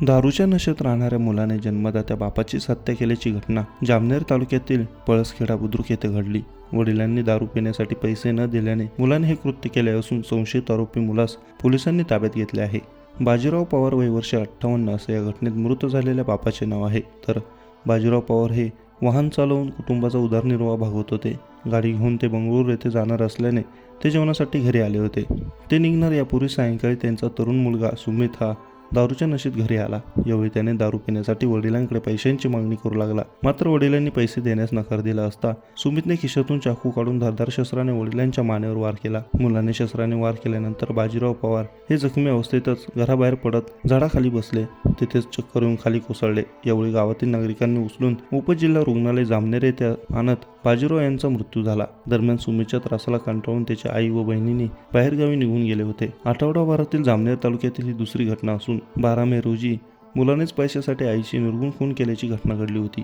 दारूच्या नशेत राहणाऱ्या मुलाने जन्मदात्या बापाचीच हत्या केल्याची घटना जामनेर तालुक्यातील पळसखेडा बुद्रुक येथे घडली। वडिलांनी दारू पिण्यासाठी पैसे न दिल्याने मुलाने हे कृत्य केले असून संशयित आरोपी मुलास पोलिसांनी ताब्यात घेतले आहे। बाजीराव पवार वय वर्ष 58 असे या घटनेत मृत झालेल्या बापाचे नाव आहे। तर बाजीराव पवार हे वाहन चालवून कुटुंबाचा उदरनिर्वाह भागवत होते। गाडी घेऊन ते बंगळूर येथे जाणार असल्याने ते जेवणासाठी घरी आले होते। ते निघणार यापूर्वी सायंकाळी त्यांचा तरुण मुलगा सुमित हा दारूच्या नशेत घरी आला। यावेळी त्याने दारू पिण्यासाठी वडिलांकडे पैशांची मागणी करू लागला, मात्र वडिलांनी पैसे देण्यास नकार दिला असता सुमितने खिशातून चाकू काढून धारदार शस्त्राने वडिलांच्या मानेवर वार केला। मुलाने शस्त्राने वार केल्यानंतर बाजीराव पवार हे जखमी अवस्थेतच घराबाहेर पडत झाडाखाली बसले, तिथेच चक्कर येऊन खाली कोसळले। यावेळी गावातील नागरिकांनी उचलून उपजिल्हा रुग्णालय जामनेर येथे आणत बाजीराव यांचा मृत्यू झाला। दरम्यान सुमितच्या त्रासाला कंटाळून त्याच्या आई व बहिणींनी बाहेरगावी निघून गेले होते। आठवडाभरातील जामनेर तालुक्यातील ही दुसरी घटना असून 12 मे रोजी मुलानेच पैशासाठी आईची निर्घृण खून केल्याची घटना घडली होती।